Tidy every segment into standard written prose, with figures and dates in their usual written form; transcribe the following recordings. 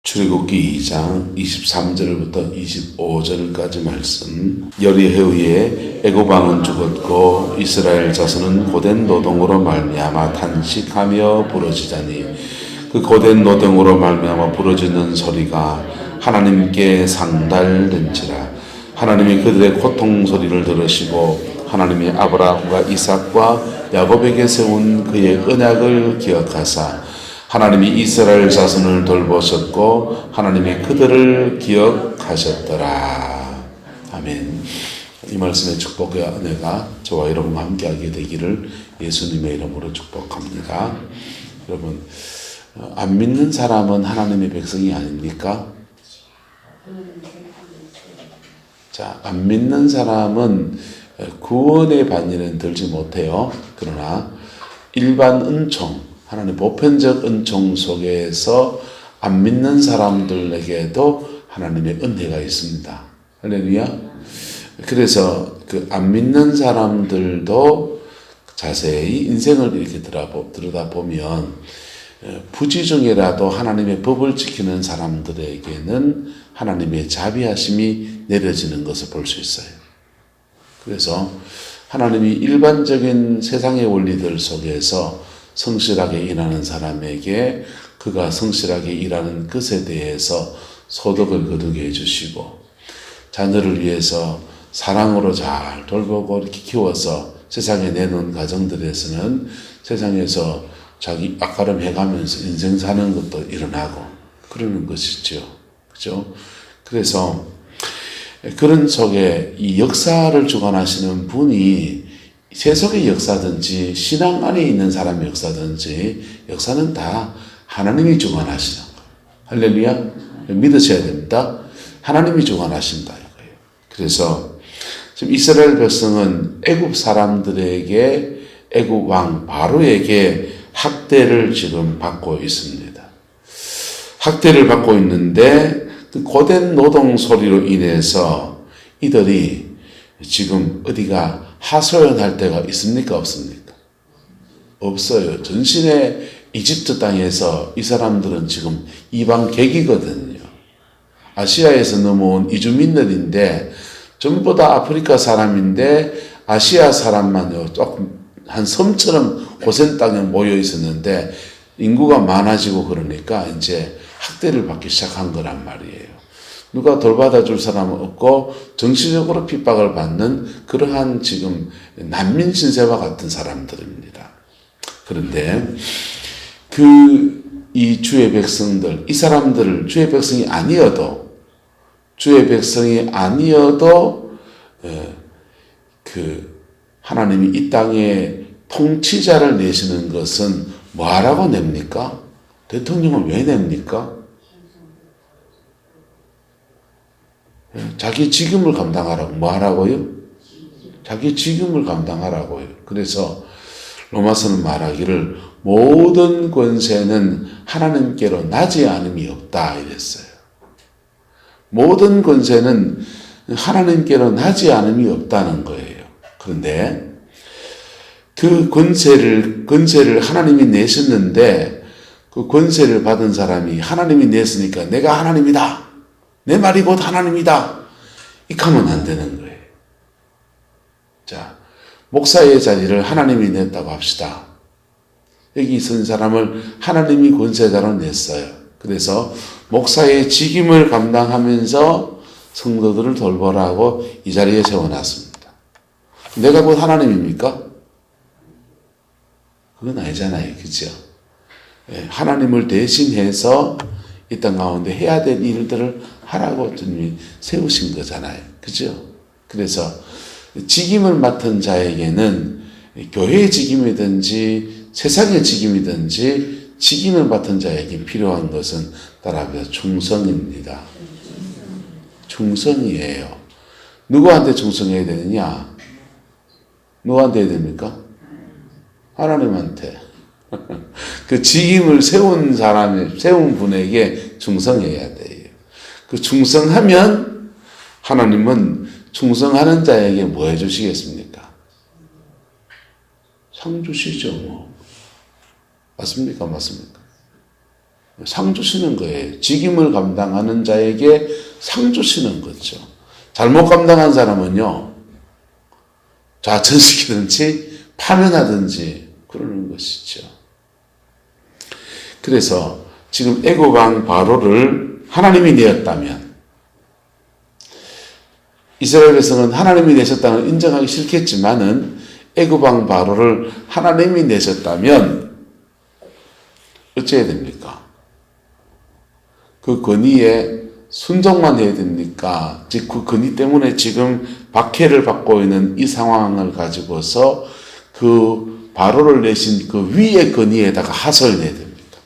출애굽기 2장 23절부터 25절까지 말씀. 열의 해후에 애굽 왕은 죽었고 이스라엘 자손은 고된 노동으로 말미암아 탄식하며 부르짖으니 그 고된 노동으로 말미암아 부르짖는 소리가 하나님께 상달된지라. 하나님이 그들의 고통 소리를 들으시고 하나님이 아브라함과 이삭과 야곱에게 세운 그의 언약을 기억하사 하나님이 이스라엘 자손을 돌보셨고 하나님이 그들을 기억하셨더라. 아멘. 이 말씀의 축복과 은혜가 저와 여러분과 함께하게 되기를 예수님의 이름으로 축복합니다. 여러분, 안 믿는 사람은 하나님의 백성이 아닙니까? 자, 안 믿는 사람은 구원의 반열에는 들지 못해요. 그러나 일반 은총, 하나님 보편적 은총 속에서 안 믿는 사람들에게도 하나님의 은혜가 있습니다. 할렐루야. 그래서 그 안 믿는 사람들도 자세히 인생을 이렇게 들여다보면 부지 중에라도 하나님의 법을 지키는 사람들에게는 하나님의 자비하심이 내려지는 것을 볼 수 있어요. 그래서 하나님이 일반적인 세상의 원리들 속에서 성실하게 일하는 사람에게 그가 성실하게 일하는 것에 대해서 소득을 거두게 해주시고, 자녀를 위해서 사랑으로 잘 돌보고 이렇게 키워서 세상에 내놓은 가정들에서는 세상에서 자기 앞가름 해가면서 인생 사는 것도 일어나고 그러는 것이죠. 그죠? 그래서 그런 속에 이 역사를 주관하시는 분이 세속의 역사든지 신앙 안에 있는 사람의 역사든지 역사는 다 하나님이 주관하시는 거예요. 할렐루야. 믿으셔야 됩니다. 하나님이 주관하신다 이거예요. 그래서 지금 이스라엘 백성은 애굽 사람들에게 애굽 왕 바로에게 학대를 지금 받고 있습니다. 학대를 받고 있는데 그 고된 노동 소리로 인해서 이들이 지금 어디가 하소연할 데가 있습니까? 없습니까? 없어요. 전신의 이집트 땅에서 이 사람들은 지금 이방객이거든요. 아시아에서 넘어온 이주민들인데 전부 다 아프리카 사람인데 아시아 사람만 조금 한 섬처럼 고센 땅에 모여 있었는데 인구가 많아지고 그러니까 이제 학대를 받기 시작한 거란 말이에요. 누가 돌봐다 줄 사람은 없고 정치적으로 핍박을 받는 그러한 지금 난민 신세와 같은 사람들입니다. 그런데 이 주의 백성들, 이 사람들을 주의 백성이 아니어도 하나님이 이 땅에 통치자를 내시는 것은 뭐하라고 냅니까? 대통령을 왜 냅니까? 자기 직임을 감당하라고. 뭐 하라고요? 자기 직임을 감당하라고요. 그래서 로마서는 말하기를 모든 권세는 하나님께로 나지 않음이 없다 이랬어요. 모든 권세는 하나님께로 나지 않음이 없다는 거예요. 그런데 그 권세를 하나님이 내셨는데 그 권세를 받은 사람이 하나님이 냈으니까 내가 하나님이다. 내 말이 곧 하나님이다. 이렇게 하면 안 되는 거예요. 자, 목사의 자리를 하나님이 냈다고 합시다. 여기 선 사람을 하나님이 권세자로 냈어요. 그래서 목사의 직임을 감당하면서 성도들을 돌보라고 이 자리에 세워놨습니다. 내가 곧 하나님입니까? 그건 아니잖아요. 그죠? 하나님을 대신해서 이 땅 가운데 해야 될 일들을 하라고 주님이 세우신 거잖아요. 그죠? 그래서 직임을 맡은 자에게는 교회의 직임이든지 세상의 직임이든지 직임을 맡은 자에게 필요한 것은 따라서 충성입니다. 충성이에요. 누구한테 충성해야 되느냐? 누구한테 해야 됩니까? 하나님한테. 그 직임을 세운 분에게 충성해야 돼요. 그 충성하면 하나님은 충성하는 자에게 뭐 해주시겠습니까? 상 주시죠, 뭐. 맞습니까? 맞습니까? 상 주시는 거예요. 직임을 감당하는 자에게 상 주시는 거죠. 잘못 감당한 사람은요, 좌천시키든지 파면하든지 그러는 것이죠. 그래서 지금 애굽 왕 바로를 하나님이 내었다면, 이스라엘 백성은 하나님이 내셨다는 걸 인정하기 싫겠지만은 애굽 왕 바로를 하나님이 내셨다면 어찌해야 됩니까? 그 권위에 순종만 해야 됩니까? 즉 그 권위 때문에 지금 박해를 받고 있는 이 상황을 가지고서 그 바로를 내신 그 위의 권위에다가 하소연해야 됩니다.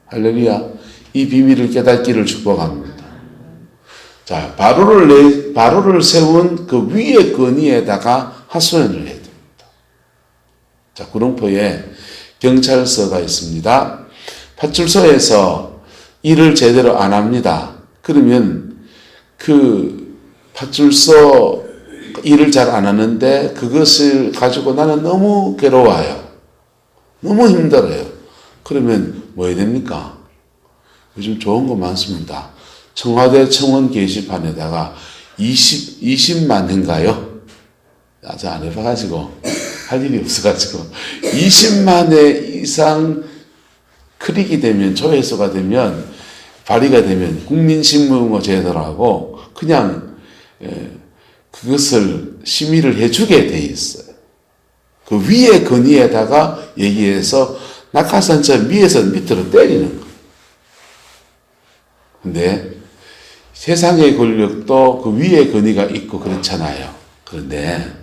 할렐루야. 이 비밀을 깨닫기를 축복합니다. 자, 바로를 세운 그 위의 권위에다가 하소연을 해야 됩니다. 자, 구룡포에 경찰서가 있습니다. 파출소에서 일을 제대로 안 합니다. 그러면 그 파출소 일을 잘 안 하는데 그것을 가지고 나는 너무 괴로워요. 너무 힘들어요. 그러면 뭐 해야 됩니까? 요즘 좋은 거 많습니다. 청와대 청원 게시판에다가 20만 회인가요? 아직 안 해봐가지고 할 일이 없어가지고 20만 회 이상 클릭이 되면, 조회수가 되면, 발의가 되면 국민신문고 제도라고 그냥 그것을 심의를 해주게 돼 있어요. 그 위의 건의에다가 얘기해서 낙하산처럼 위에서 밑으로 때리는 거예요. 근데 세상의 권력도 그 위에 권위가 있고 그렇잖아요. 그런데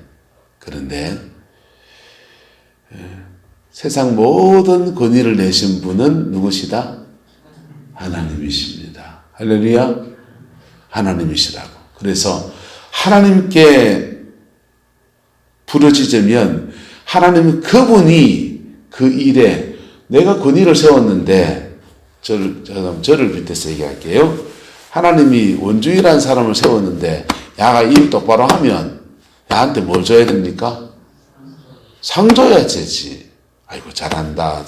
세상 모든 권위를 내신 분은 누구시다? 하나님이십니다. 할렐루야. 하나님이시라고. 그래서 하나님께 부르짖으면 하나님은 그분이 그 일에, 내가 권위를 세웠는데, 저를 빗대서 얘기할게요. 하나님이 원주일한 사람을 세웠는데 야가 일 똑바로 하면 야한테 뭘 줘야 됩니까? 상 줘야 되지. 아이고 잘한다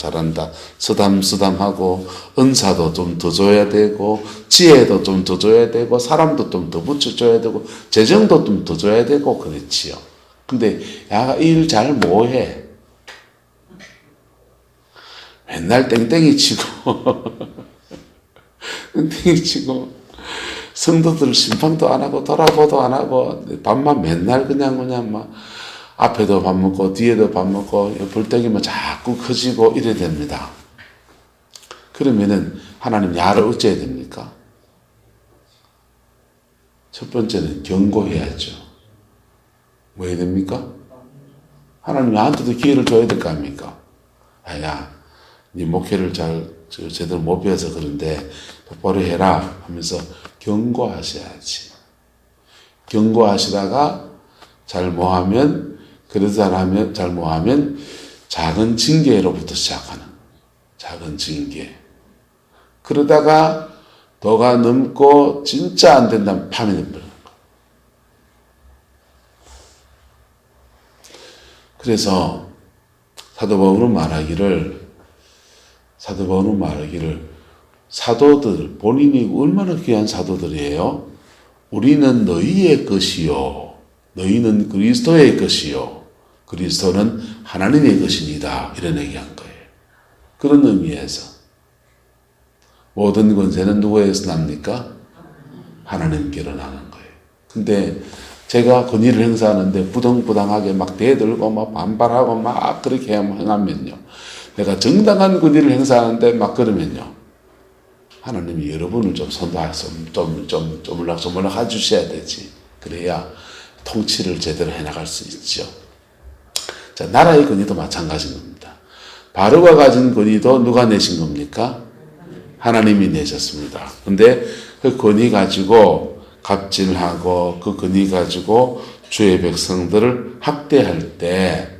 쓰담쓰담하고, 은사도 좀 더 줘야 되고, 지혜도 좀 더 줘야 되고, 사람도 좀 더 붙여줘야 되고, 재정도 좀 더 줘야 되고 그렇지요. 근데 야가 일 잘 뭐해? 맨날 땡땡이 치고 땡땡이 치고, 성도들 심판도 안 하고 돌아보도 안 하고 밥만 맨날 그냥 막 앞에도 밥 먹고 뒤에도 밥 먹고 벌떡이면 자꾸 커지고 이래야 됩니다. 그러면은 하나님 야를 어째야 됩니까? 첫 번째는 경고해야죠. 뭐 해야 됩니까? 하나님 야한테도 기회를 줘야 될 거 아닙니까? 야, 네 목회를 제대로 못 배워서 그런데 똑바로 해라 하면서 경고하셔야지. 경고하시다가 잘못하면, 잘못하면 작은 징계로부터 시작하는, 작은 징계. 그러다가 도가 넘고 진짜 안 된다면 파면해버리는 거. 그래서 사도 바울은 말하기를, 사도들, 본인이 얼마나 귀한 사도들이에요? 우리는 너희의 것이요, 너희는 그리스도의 것이요, 그리스도는 하나님의 것이니다. 이런 얘기한 거예요. 그런 의미에서 모든 권세는 누구에서 납니까? 하나님께로 나는 거예요. 근데 제가 권위를 행사하는데 부당하게 막 대들고 막 반발하고 막 그렇게 행하면요, 내가 정당한 권위를 행사하는데 막 그러면요, 하나님이 여러분을 좀 조물락 해주셔야 되지. 그래야 통치를 제대로 해나갈 수 있죠. 자, 나라의 권위도 마찬가지인 겁니다. 바로가 가진 권위도 누가 내신 겁니까? 하나님이 내셨습니다. 근데 그 권위 가지고 갑질하고, 그 권위 가지고 주의 백성들을 학대할 때,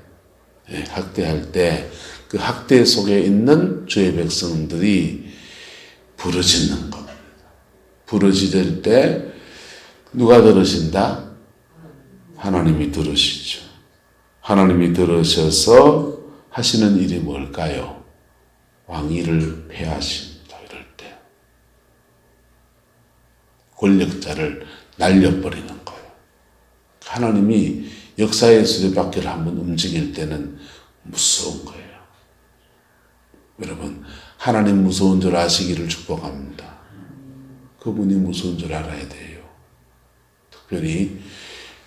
그 학대 속에 있는 주의 백성들이 부르짖는 겁니다. 부르짖을 때 누가 들으신다? 하나님이 들으시죠. 하나님이 들으셔서 하시는 일이 뭘까요? 왕위를 폐하십니다. 이럴 때 권력자를 날려버리는 거예요. 하나님이 역사의 수레바퀴를 한번 움직일 때는 무서운 거예요. 여러분, 하나님 무서운 줄 아시기를 축복합니다. 그분이 무서운 줄 알아야 돼요. 특별히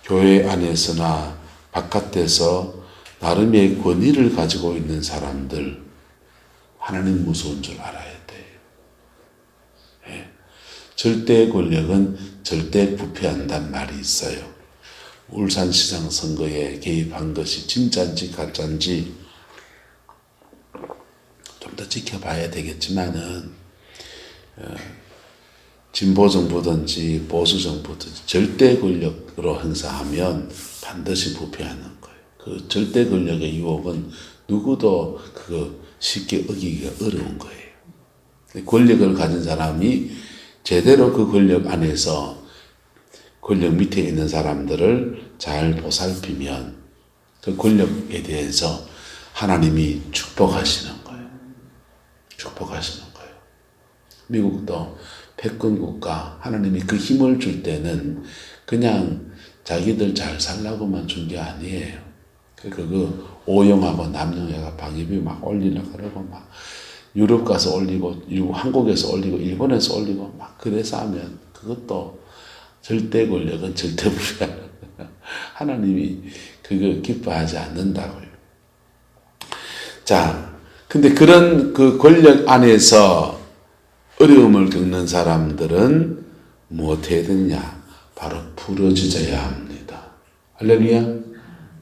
교회 안에서나 바깥에서 나름의 권위를 가지고 있는 사람들, 하나님 무서운 줄 알아야 돼요. 예. 절대 권력은 절대 부패한다는 말이 있어요. 울산시장 선거에 개입한 것이 진짜인지 가짜인지 좀 더 지켜봐야 되겠지만은 진보 정부든지 보수 정부든지 절대 권력으로 행사하면 반드시 부패하는 거예요. 그 절대 권력의 유혹은 누구도 그거 쉽게 어기기가 어려운 거예요. 권력을 가진 사람이 제대로 그 권력 안에서 권력 밑에 있는 사람들을 잘 보살피면 그 권력에 대해서 하나님이 축복하시는 거예요. 축복하시는 거예요. 미국도 패권국가, 하나님이 그 힘을 줄 때는 그냥 자기들 잘 살라고만 준 게 아니에요. 그 오용하고 남용해가 방위비 막 올리려고 그러고 막 유럽 가서 올리고 한국에서 올리고 일본에서 올리고 막 그래서 하면 그것도 절대 권력은 절대 불가능. 하나님이 그거 기뻐하지 않는다고요. 자, 근데 그런 그 권력 안에서 어려움을 겪는 사람들은 무엇해야 되느냐? 바로 부르짖어야 합니다. 할렐루야.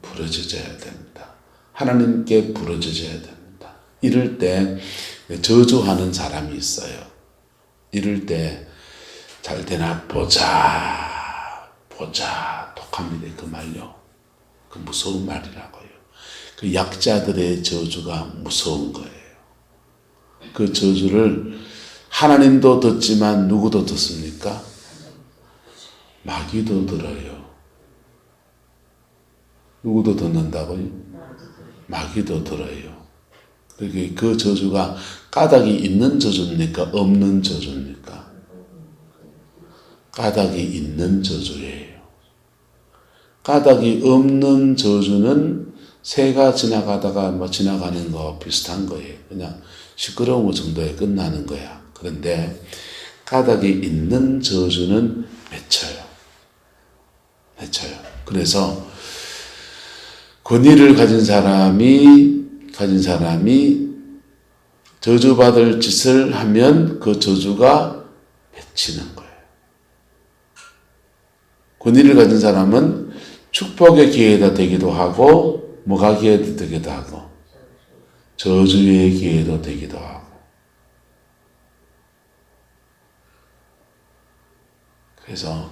부르짖어야 됩니다. 하나님께 부르짖어야 됩니다. 이럴 때 저주하는 사람이 있어요. 이럴 때 잘 되나 보자 독합니다. 그 말요. 그 무서운 말이라고요. 그 약자들의 저주가 무서운 거예요. 그 저주를 하나님도 듣지만 누구도 듣습니까? 마귀도 들어요. 누구도 듣는다고요? 마귀도 들어요. 그 저주가 까닭이 있는 저주입니까? 없는 저주입니까? 까닭이 있는 저주예요. 까닭이 없는 저주는 새가 지나가다가 뭐 지나가는 거 비슷한 거예요. 그냥 시끄러운 거 정도에 끝나는 거야. 그런데 까닭이 있는 저주는 맺혀요. 그래서 권위를 가진 사람이 저주받을 짓을 하면 그 저주가 맺히는 거예요. 권위를 가진 사람은 축복의 기회가 되기도 하고 뭐가 기회가 되기도 하고 저주의 기회도 되기도 하고. 그래서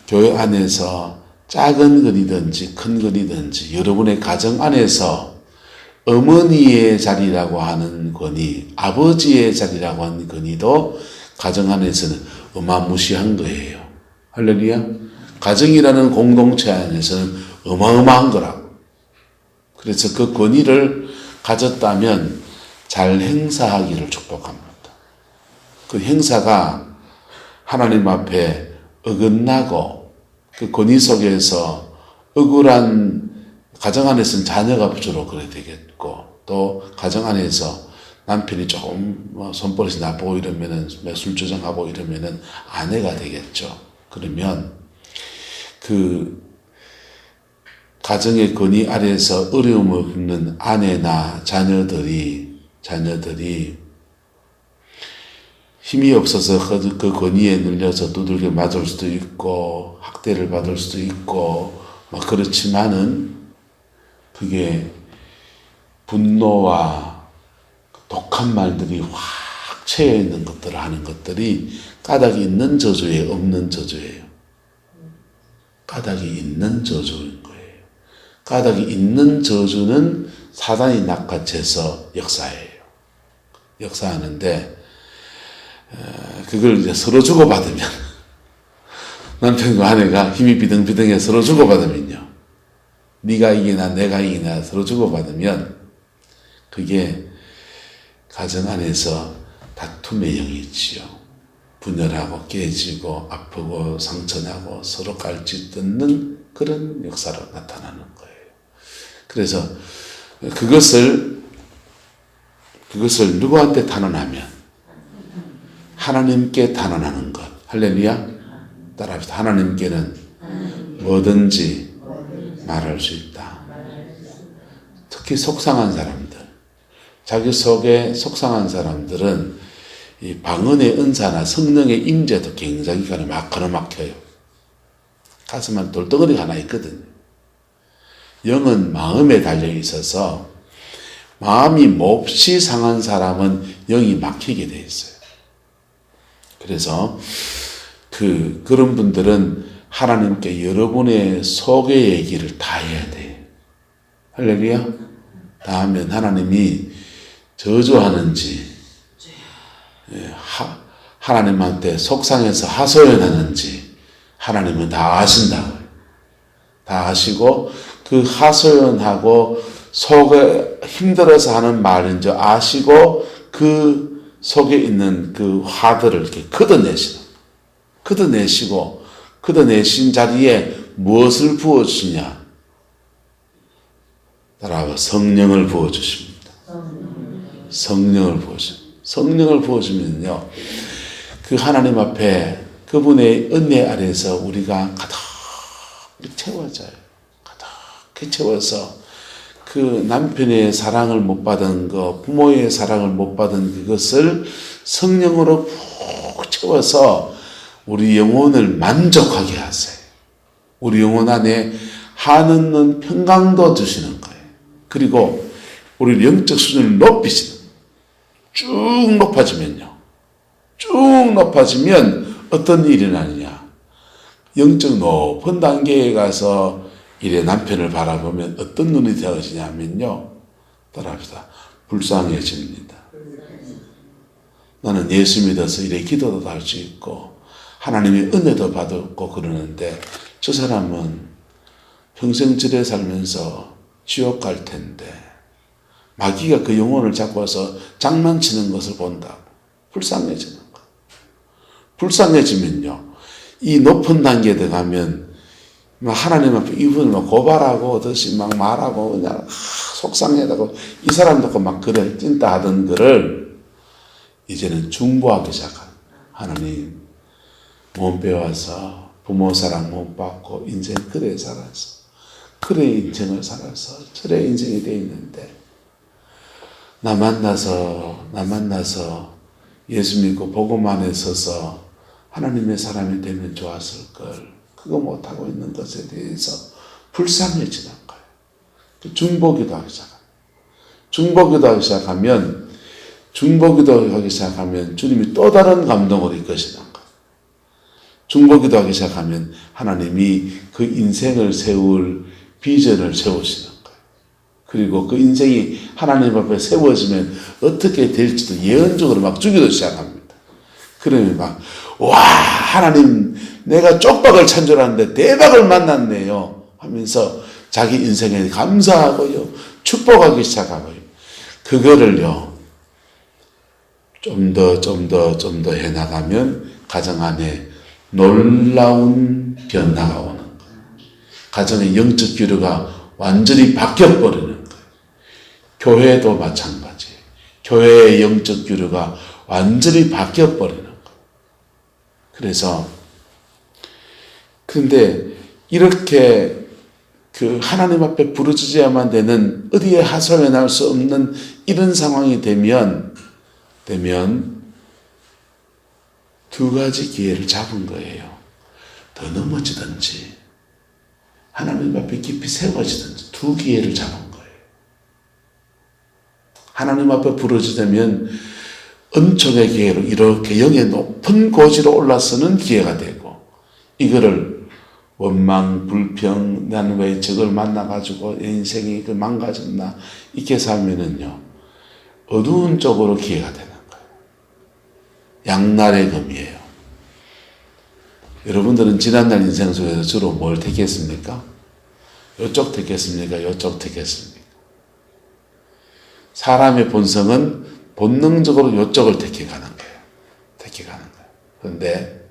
교회 안에서 작은 건이든지 큰 건이든지 여러분의 가정 안에서 어머니의 자리라고 하는 권위, 아버지의 자리라고 하는 권위도 가정 안에서는 어마무시한 거예요. 할렐루야. 가정이라는 공동체 안에서는 어마어마한 거라고. 그래서 그 권위를 가졌다면 잘 행사하기를 축복합니다. 그 행사가 하나님 앞에 어긋나고 그 권위 속에서 억울한 가정 안에서는 자녀가 주로 그래 되겠고 또 가정 안에서 남편이 조금 손버릇이 나쁘고 이러면은 술 조정하고 이러면은 아내가 되겠죠. 그러면 그 가정의 권위 아래에서 어려움을 겪는 아내나 자녀들이 힘이 없어서 그 권위에 눌려서 두들겨 맞을 수도 있고 학대를 받을 수도 있고 막 그렇지만은 그게 분노와 독한 말들이 확 채여 있는 것들을 하는 것들이 까닭이 있는 저주에 없는 저주예요. 까닭이 있는 저주인 거예요. 까닭이 있는 저주는 사단이 낚아채서 역사해요. 역사하는데 그걸 이제 서로 주고받으면 남편과 아내가 힘이 비등비등해 서로 주고받으면요. 네가 이기나 내가 이기나 서로 주고받으면 그게 가정 안에서 다툼의 영이 있지요. 분열하고 깨지고 아프고 상처나고 서로 갈지 뜯는 그런 역사로 나타나는 거예요. 그래서 그것을 누구한테 단언하면 하나님께 단언하는 것. 할렐루야. 따라합시다. 하나님께는 뭐든지 말할 수 있다. 특히 속상한 사람들, 자기 속에 속상한 사람들은 이 방언의 은사나 성령의 임재도 굉장히 가로막혀요. 가슴 안 돌덩어리가 하나 있거든요. 영은 마음에 달려 있어서 마음이 몹시 상한 사람은 영이 막히게 돼 있어요. 그래서 그런 분들은 하나님께 여러분의 속의 얘기를 다 해야 돼요. 할렐루야. 다 하면 하나님이 저주하는지 하나님한테 속상해서 하소연하는지 하나님은 다 아신다고요. 다 아시고 그 하소연하고 속에 힘들어서 하는 말인 줄 아시고 그 속에 있는 그 화들을 이렇게 걷어내신 자리에 무엇을 부어주시냐? 따라와 성령을 부어주십니다. 성령을 부어주면요. 그 하나님 앞에 그분의 은혜 아래에서 우리가 가득 채워져요. 가득히 채워서 그 남편의 사랑을 못 받은 거, 부모의 사랑을 못 받은 그것을 성령으로 푹 채워서 우리 영혼을 만족하게 하세요. 우리 영혼 안에 한없는 평강도 주시는 거예요. 그리고 우리 영적 수준을 높이시는 거예요. 쭉 높아지면 어떤 일이 나느냐. 영적 높은 단계에 가서 이래 남편을 바라보면 어떤 눈이 되어지냐면요. 따라합시다. 불쌍해집니다. 나는 예수 믿어서 이래 기도도 할 수 있고 하나님의 은혜도 받았고 그러는데 저 사람은 평생 절에 살면서 지옥 갈 텐데 마귀가 그 영혼을 잡고 와서 장난치는 것을 본다고 불쌍해지는 거. 불쌍해지면요. 이 높은 단계에 들어가면 하나님 앞에 이분을 막 고발하고 어듯이 막 말하고 그냥 속상해하고 이 사람도 막 그래 찐따 하던 거를 이제는 중보하기 시작한 하나님 몸 배워서 부모 사랑 못 받고 인생 그래 살아서 그래 인생을 살아서 저래 인생이 돼 있는데 나 만나서 예수 믿고 복음 안에 서서 하나님의 사람이 되면 좋았을 걸 그거 못하고 있는 것에 대해서 불쌍해지는 거예요. 중보기도 하기 시작하면 주님이 또 다른 감동을 이끄시는 거예요. 중보기도 하기 시작하면 하나님이 그 인생을 세울 비전을 세우시는 거예요. 그리고 그 인생이 하나님 앞에 세워지면 어떻게 될지도 예언적으로 막 주기도 시작합니다. 그러면 와 하나님 내가 쪽박을 찬 줄 알았는데 대박을 만났네요 하면서 자기 인생에 감사하고요 축복하기 시작하고요. 그거를요 좀 더 해나가면 가정 안에 놀라운 변화가 오는 거예요. 가정의 영적 기류가 완전히 바뀌어버리는 거예요. 교회도 마찬가지예요. 교회의 영적 기류가 완전히 바뀌어버리는 거예요. 그런데 이렇게 그 하나님 앞에 부르짖어야만 되는 어디에 하소연할 수 없는 이런 상황이 되면 두 가지 기회를 잡은 거예요. 더 넘어지든지 하나님 앞에 깊이 세워지든지 두 기회를 잡은 거예요. 하나님 앞에 부르짖으면 은총의 기회로 이렇게 영의 높은 고지로 올라서는 기회가 되고 이거를 원망, 불평, 나는 왜 저걸 만나가지고 인생이 망가졌나 이렇게 살면은요 어두운 쪽으로 기회가 되는 거예요. 양날의 검이에요. 여러분들은 지난날 인생 속에서 주로 뭘 택했습니까? 이쪽 택했습니까? 이쪽 택했습니까? 사람의 본성은 본능적으로 이쪽을 택해가는 거예요. 택해가는 거예요. 그런데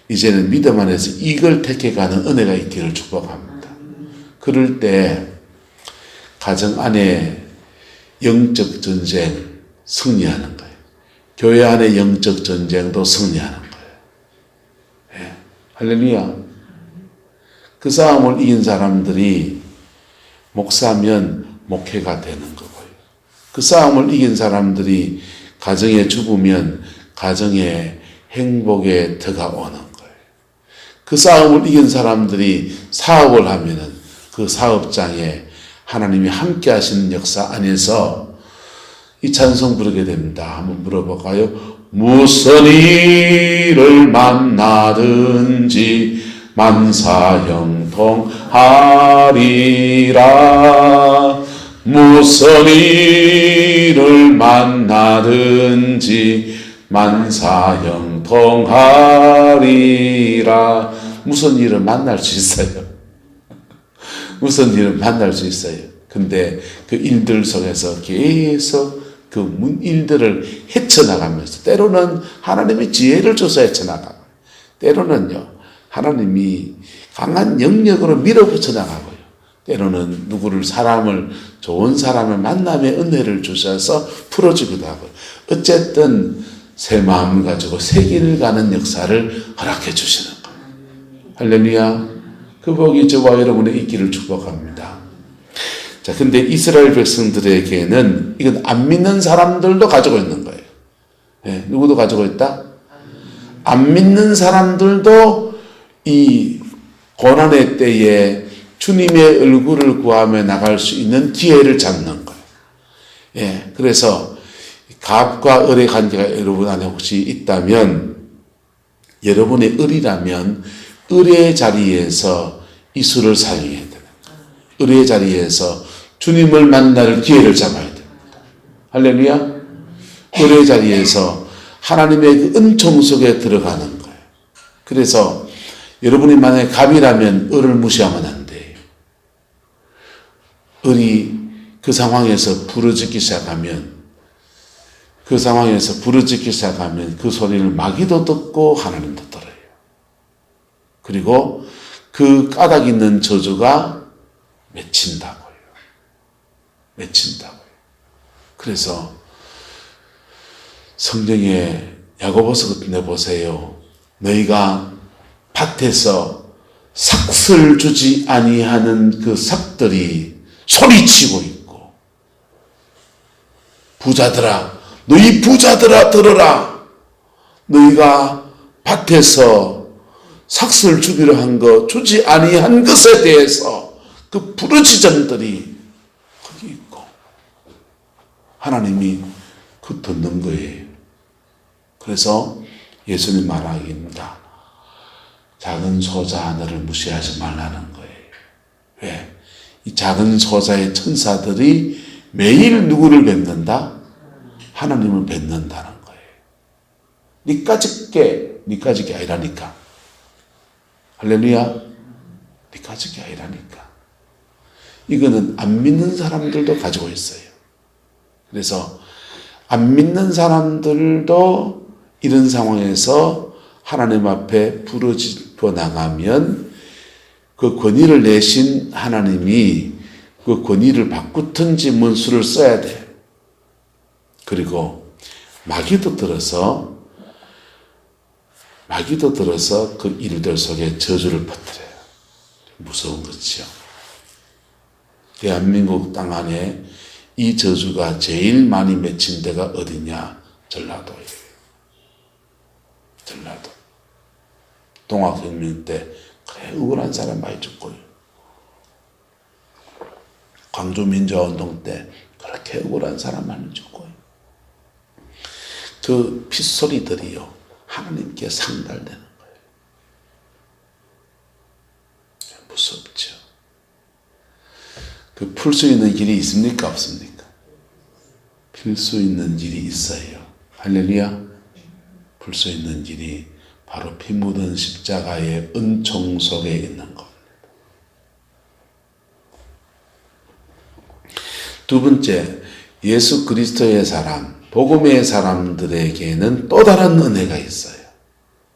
이제는 믿음 안에서 이걸 택해가는 은혜가 있기를 축복합니다. 그럴 때 가정 안에 영적 전쟁 승리하는 거예요. 교회 안에 영적 전쟁도 승리하는 거예요. 네. 할렐루야. 그 싸움을 이긴 사람들이 목사면 목회가 되는 거고요. 그 싸움을 이긴 사람들이 가정에 죽으면 가정에 행복의 터가 오는 거예요. 그 싸움을 이긴 사람들이 사업을 하면은 그 사업장에 하나님이 함께 하시는 역사 안에서 이 찬송 부르게 됩니다. 한번 물어볼까요? 무슨 일을 만나든지 만사형통하리라. 무슨 일을 만나든지 만사형통하리라. 무슨 일을 만날 수 있어요. 무슨 일을 만날 수 있어요. 근데 그 일들 속에서 계속 그 일들을 헤쳐나가면서 때로는 하나님의 지혜를 줘서 헤쳐나가고 때로는요 하나님이 강한 영역으로 밀어붙여 나가고요. 때로는 사람을 좋은 사람을 만남의 은혜를 주셔서 풀어주기도 하고 어쨌든 새 마음을 가지고 새 길을 가는 역사를 허락해 주시는 거예요. 할렐루야. 그 복이 저와 여러분의 있기를 축복합니다. 자, 근데 이스라엘 백성들에게는 이건 안 믿는 사람들도 가지고 있는 거예요. 네, 누구도 가지고 있다? 안 믿는 사람들도 이 고난의 때에 주님의 얼굴을 구하며 나갈 수 있는 기회를 잡는 거예요. 예, 그래서 갑과 을의 관계가 여러분 안에 혹시 있다면 여러분의 을이라면 을의 자리에서 이 수를 사용해야 됩니다. 을의 자리에서 주님을 만날 기회를 잡아야 됩니다. 할렐루야. 을의 자리에서 하나님의 그 은총 속에 들어가는 거예요. 그래서 여러분이 만약에 갑이라면 을을 무시하면 안 돼요. 을이 그 상황에서 부르짖기 시작하면 그 소리를 마귀도 듣고 하나님도 들어요. 그리고 그 까닭 있는 저주가 맺힌다고요. 그래서 성경에 야고보서 같은 데 보세요. 너희가 밭에서 삭을 주지 아니하는 그 삭들이 소리치고 있고 부자들아 너희 부자들아 들어라. 너희가 밭에서 삭을 주기로 한 것 주지 아니한 것에 대해서 그 부르짖음들이 거기 있고 하나님이 그 듣는 거예요. 그래서 예수님 말하기입니다. 작은 소자 하나를 무시하지 말라는 거예요. 왜? 이 작은 소자의 천사들이 매일 누구를 뵙는다? 하나님을 뵙는다는 거예요. 니까짓 게 아니라니까. 할렐루야. 니까짓 게 아니라니까. 이거는 안 믿는 사람들도 가지고 있어요. 그래서 안 믿는 사람들도 이런 상황에서 하나님 앞에 부르짖어 나가면 그 권위를 내신 하나님이 그 권위를 바꾸든지 문수를 써야 돼요. 그리고 마귀도 들어서 그 일들 속에 저주를 퍼뜨려요. 무서운 거죠. 대한민국 땅 안에 이 저주가 제일 많이 맺힌 데가 어디냐? 전라도예요. 전라도. 동학혁명 때 그래 억울한 사람 많이 죽고요. 광주민주화운동 때 그렇게 억울한 사람 많이 죽고요. 그 핏소리들이요 하나님께 상달되는 거예요. 무섭죠. 그 풀 수 있는 길이 있습니까? 없습니까? 풀 수 있는 길이 있어요. 할렐루야. 풀 수 있는 길이 바로 피 묻은 십자가의 은총 속에 있는 겁니다. 두 번째, 예수 그리스도의 사람, 복음의 사람들에게는 또 다른 은혜가 있어요.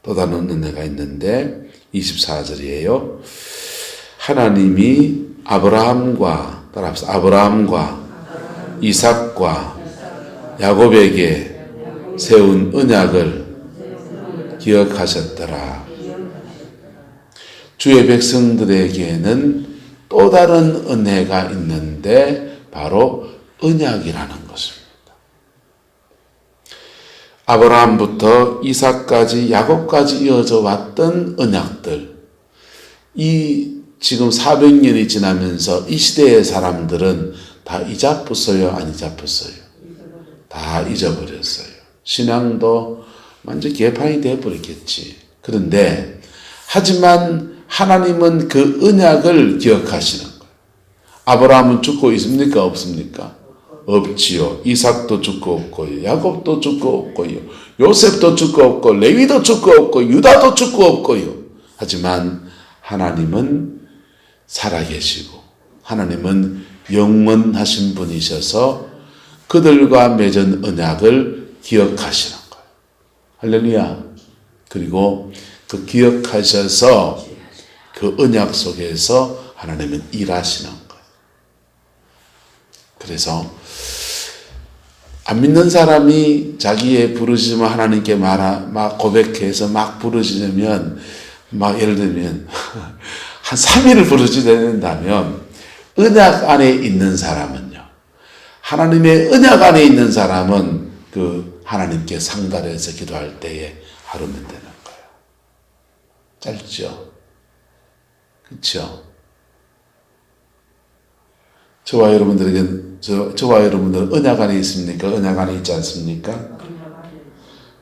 또 다른 은혜가 있는데 24절이에요. 하나님이 아브라함과 이삭과 야곱에게 세운 언약을 기억하셨더라. 주의 백성들에게는 또 다른 은혜가 있는데 바로 언약이라는 것입니다. 아브라함부터 이삭까지 야곱까지 이어져 왔던 언약들, 이 지금 400년이 지나면서 이 시대의 사람들은 다 잊어버렸어요? 안 잊어버렸어요? 다 잊어버렸어요. 신앙도 완전 개판이 되어버렸겠지. 그런데 하지만 하나님은 그 언약을 기억하시는 거예요. 아브라함은 죽고 있습니까? 없습니까? 없지요. 이삭도 죽고 없고요. 야곱도 죽고 없고요. 요셉도 죽고 없고 레위도 죽고 없고 유다도 죽고 없고요. 하지만 하나님은 살아계시고 하나님은 영원하신 분이셔서 그들과 맺은 언약을 기억하시는 거예요. 할렐루야. 그리고 그 기억하셔서 그 언약 속에서 하나님은 일하시는 거예요. 그래서 안 믿는 사람이 자기의 부르짖음을 하나님께 막 고백해서 막 부르짖으면 막 예를 들면 한 3일을 부르짖어야 된다면 언약 안에 있는 사람은요. 하나님의 언약 안에 있는 사람은 그 하나님께 상달해서 기도할 때에 하루면 되는 거예요. 짧죠? 그렇죠? 저와 여러분들은 언약 안에 있습니까? 언약 안에 있지 않습니까?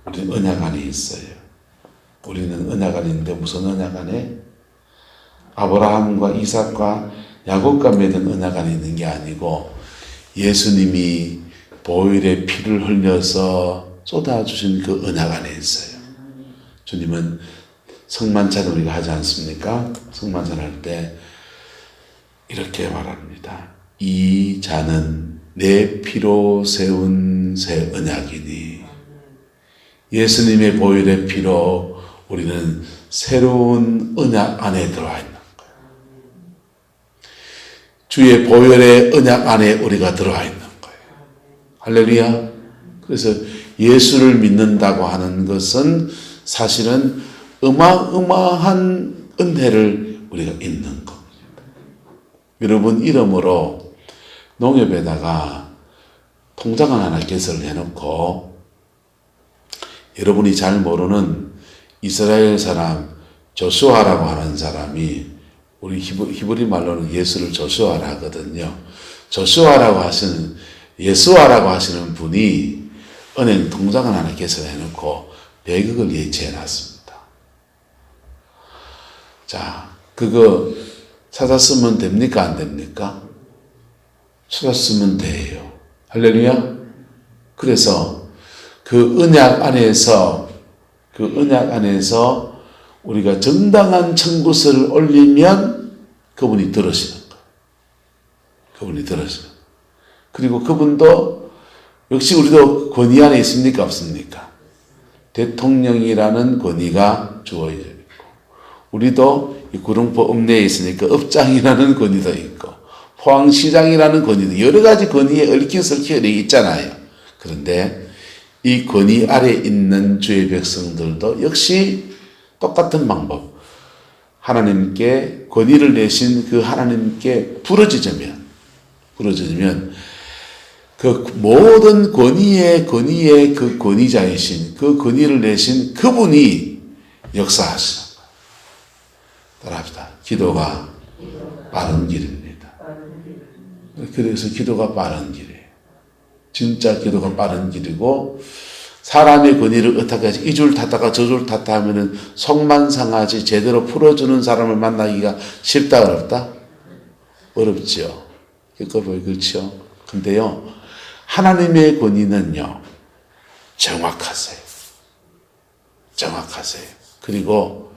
우리는 언약 안에 있어요. 우리는 언약 안에 있는데 무슨 언약 안에? 아브라함과 이삭과 야곱과 맺은 언약 안에 있는 게 아니고 예수님이 보혈의 피를 흘려서 쏟아주신 그 언약 안에 있어요. 주님은 성만찬을 우리가 하지 않습니까? 성만찬 할 때 이렇게 말합니다. 이 잔은 내 피로 세운 새 언약이니 예수님의 보혈의 피로 우리는 새로운 언약 안에 들어와 있는 거예요. 주의 보혈의 언약 안에 우리가 들어와 있는 거예요. 할렐루야. 그래서 예수를 믿는다고 하는 것은 사실은 어마어마한 은혜를 우리가 있는 겁니다. 여러분 이름으로 농협에다가 통장을 하나 개설을 해놓고 여러분이 잘 모르는 이스라엘 사람 조슈아라고 하는 사람이 우리 히브리 말로는 예수를 조슈아라 하거든요. 조슈아라고 하시는 예수아라고 하시는 분이 은행 통장을 하나 개설해놓고 100억을 예치해놨습니다. 자, 그거 찾았으면 됩니까? 안 됩니까? 찾았으면 돼요. 할렐루야. 그래서 그 언약 안에서 우리가 정당한 청구서를 올리면 그분이 들으시는 거예요. 그분이 들으시는 거예요. 그리고 그분도 역시 우리도 권위 안에 있습니까? 없습니까? 대통령이라는 권위가 주어져 있고 우리도 이 구룡포 읍내에 있으니까 읍장이라는 권위도 있고 포항시장이라는 권위도 여러 가지 권위에 얽힌 있잖아요. 그런데 이 권위 아래 있는 주의 백성들도 역시 똑같은 방법 하나님께 권위를 내신 그 하나님께 부르짖으면 그 모든 권위의 그 권위자이신 그 권위를 내신 그분이 역사하시는 거예요. 따라합시다. 기도가 빠른 길입니다. 그래서 기도가 빠른 길이에요. 진짜 기도가 빠른 길이고 사람의 권위를 어떻게 하지? 이 줄 탔다가 저 줄 탔다 하면은 속만 상하지 제대로 풀어주는 사람을 만나기가 쉽다 어렵다? 어렵죠. 그렇죠. 근데요, 하나님의 권위는요, 정확하세요. 그리고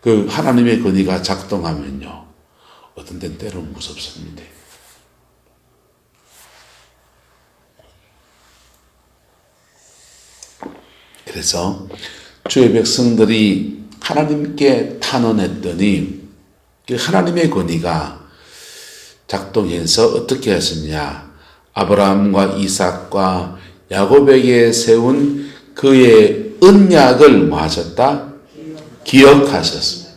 그 하나님의 권위가 작동하면요, 어떤 데는 때로는 무섭습니다. 그래서 주의 백성들이 하나님께 탄원했더니 그 하나님의 권위가 작동해서 어떻게 하셨냐. 아브라함과 이삭과 야곱에게 세운 그의 언약을 뭐 하셨다? 기억하셨습니다.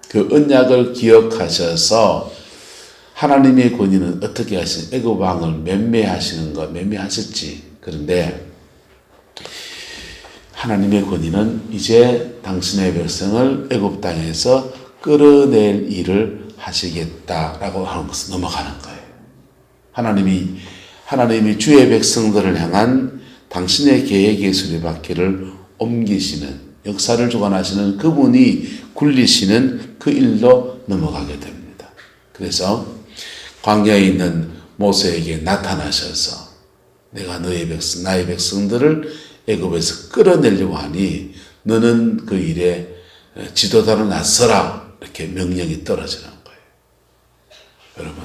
그 언약을 기억하셔서 하나님의 권위는 어떻게 하시는, 애굽 왕을 맴매하시는 거 맴매하셨지. 그런데 하나님의 권위는 이제 당신의 백성을 애굽 땅에서 끌어낼 일을 하시겠다라고 하는 것을 넘어가는 거예요. 하나님이 주의 백성들을 향한 당신의 계획의 수레바퀴를 옮기시는, 역사를 주관하시는 그분이 굴리시는 그 일로 넘어가게 됩니다. 그래서 광야에 있는 모세에게 나타나셔서 내가 나의 백성들을 애굽에서 끌어내려고 하니 너는 그 일에 지도자로 나서라, 이렇게 명령이 떨어지는 거예요. 여러분,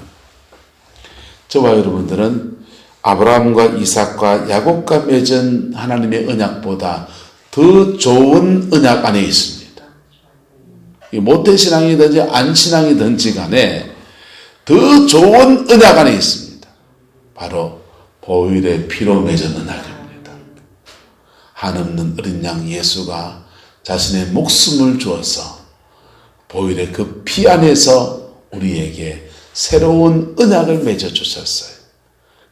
저와 여러분들은 아브라함과 이삭과 야곱과 맺은 하나님의 언약보다 더 좋은 언약 안에 있습니다. 모태신앙이든지 안신앙이든지 간에 더 좋은 언약 안에 있습니다. 바로 보혈의 피로 맺은 언약입니다. 한없는 어린 양 예수가 자신의 목숨을 주어서 보혈의 그 피 안에서 우리에게 새로운 언약을 맺어주셨어요.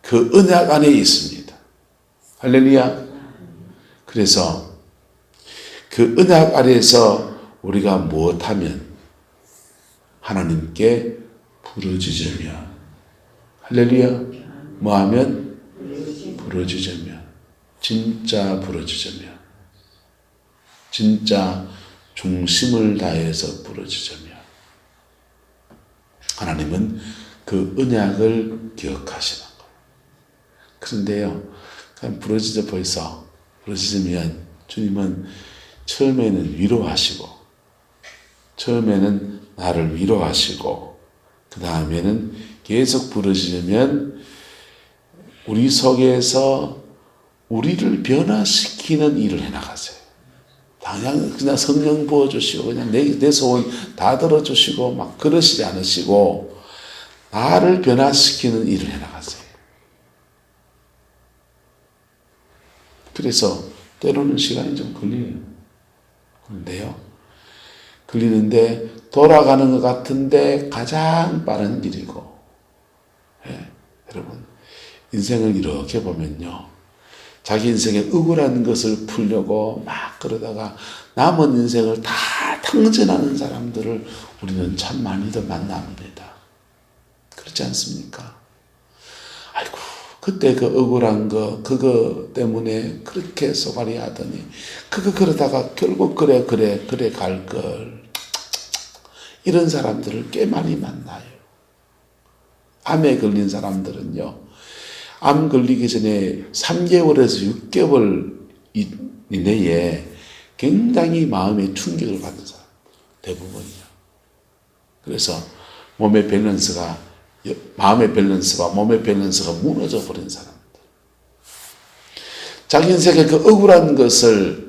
그 언약 안에 있습니다. 할렐루야. 그래서 그 언약 아래에서 우리가 무엇하면 하나님께 부르짖으며, 할렐루야, 뭐하면 부르짖으며, 진짜 부르짖으며, 진짜 중심을 다해서 부르짖으며, 하나님은 그 언약을 기억하시는 거예요. 그런데요, 그냥 부르짖으면 주님은 처음에는 위로하시고, 처음에는 나를 위로하시고, 그 다음에는 계속 부르짖으면 우리 속에서 우리를 변화시키는 일을 해나가세요. 그냥 성령 부어주시고, 그냥 내 소원 다 들어주시고, 막 그러시지 않으시고, 나를 변화시키는 일을 해나가세요. 그래서 때로는 시간이 좀 걸려요. 그런데요, 걸리는데 돌아가는 것 같은데 가장 빠른 길이고, 여러분, 인생을 이렇게 보면요, 자기 인생에 억울한 것을 풀려고 막 그러다가 남은 인생을 다 탕진하는 사람들을 우리는 참 많이들 만납니다. 그렇지 않습니까? 아이고, 그때 그 억울한 거, 그거 때문에 그렇게 소갈이 하더니, 그러다가 결국 그래 갈 걸. 이런 사람들을 꽤 많이 만나요. 암에 걸린 사람들은요, 암 걸리기 전에 3개월에서 6개월 이내에 굉장히 마음의 충격을 받는 사람, 대부분이요. 그래서 마음의 밸런스가 무너져 버린 사람들. 자기 인생의 그 억울한 것을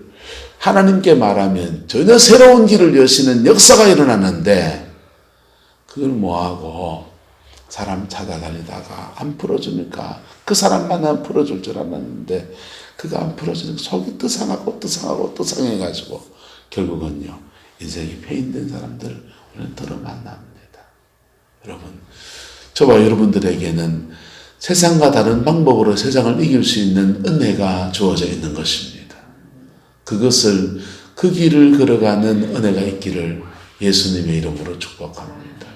하나님께 말하면 전혀 새로운 길을 여시는 역사가 일어나는데, 그걸 뭐하고 사람 찾아다니다가 안 풀어주니까 그 사람만 안 풀어줄 줄 알았는데 그가 안 풀어주니까 속이 또 상해가지고 결국은요, 인생이 폐인된 사람들 우리는 더러 만납니다. 여러분, 저와 여러분들에게는 세상과 다른 방법으로 세상을 이길 수 있는 은혜가 주어져 있는 것입니다. 그것을, 그 길을 걸어가는 은혜가 있기를 예수님의 이름으로 축복합니다.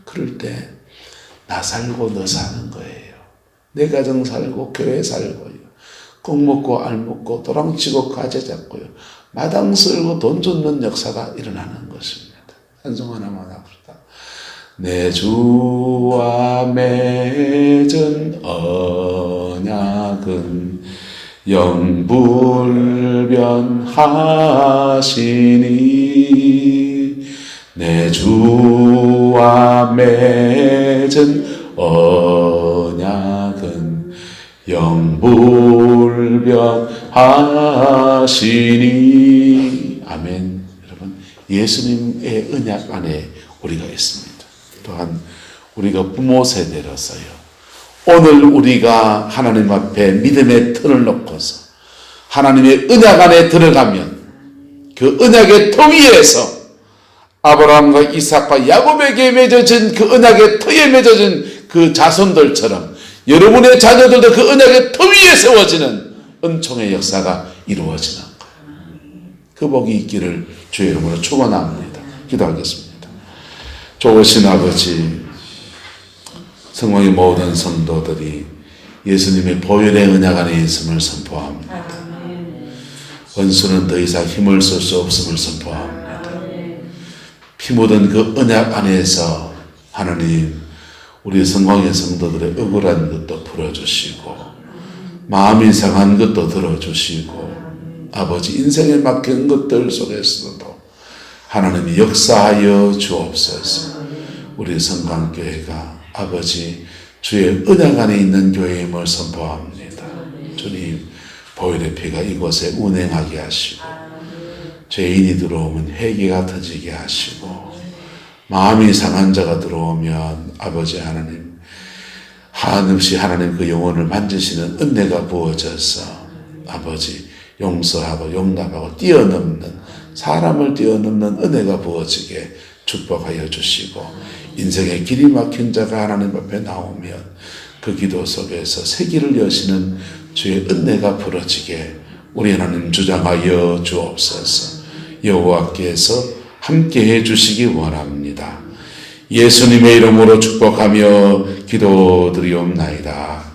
그럴 때 나 살고 너 사는 거예요. 내 가정 살고 교회 살고요. 꼭 먹고 알 먹고 도랑치고 가재 잡고요. 마당 쓸고 돈 줬는 역사가 일어나는 것입니다. 찬송 하나만 합시다. 내 주와 맺은 언약은 영불변하시니, 내 주와 맺은 언약은 영불변하시니, 하시니. 아멘. 여러분, 예수님의 언약 안에 우리가 있습니다. 또한 우리가 부모 세대로서요, 오늘 우리가 하나님 앞에 믿음의 틀을 놓고서 하나님의 언약 안에 들어가면 그 언약의 터 위에서 아브라함과 이삭과 야곱에게 맺어진 그 언약의 터에 맺어진 그 자손들처럼 여러분의 자녀들도 그 언약의 터 위에 세워지는 은총의 역사가 이루어지는 거예요. 그 복이 있기를 주의 이름으로 축원합니다. 기도하겠습니다. 좋으신 아버지, 성령의 모든 성도들이 예수님의 보혈의 언약 안에 있음을 선포합니다. 원수는 더 이상 힘을 쓸 수 없음을 선포합니다. 피 묻은 그 언약 안에서 하나님, 우리 성령의 성도들의 억울한 것도 풀어주시고 마음이 상한 것도 들어주시고 아버지, 인생에 막힌 것들 속에서도 하나님이 역사하여 주옵소서. 우리 성강교회가 아버지 주의 언약 안에 있는 교회임을 선포합니다. 주님, 보혈의 피가 이곳에 운행하게 하시고 죄인이 들어오면 회개가 터지게 하시고 마음이 상한 자가 들어오면 아버지 하나님, 한없이 하나님 그 영혼을 만지시는 은혜가 부어져서 아버지 용서하고 용납하고 뛰어넘는, 사람을 뛰어넘는 은혜가 부어지게 축복하여 주시고 인생의 길이 막힌 자가 하나님 앞에 나오면 그 기도 속에서 새 길을 여시는 주의 은혜가 부러지게 우리 하나님 주장하여 주옵소서. 여호와께서 함께해 주시기 원합니다. 예수님의 이름으로 축복하며 기도드리옵나이다.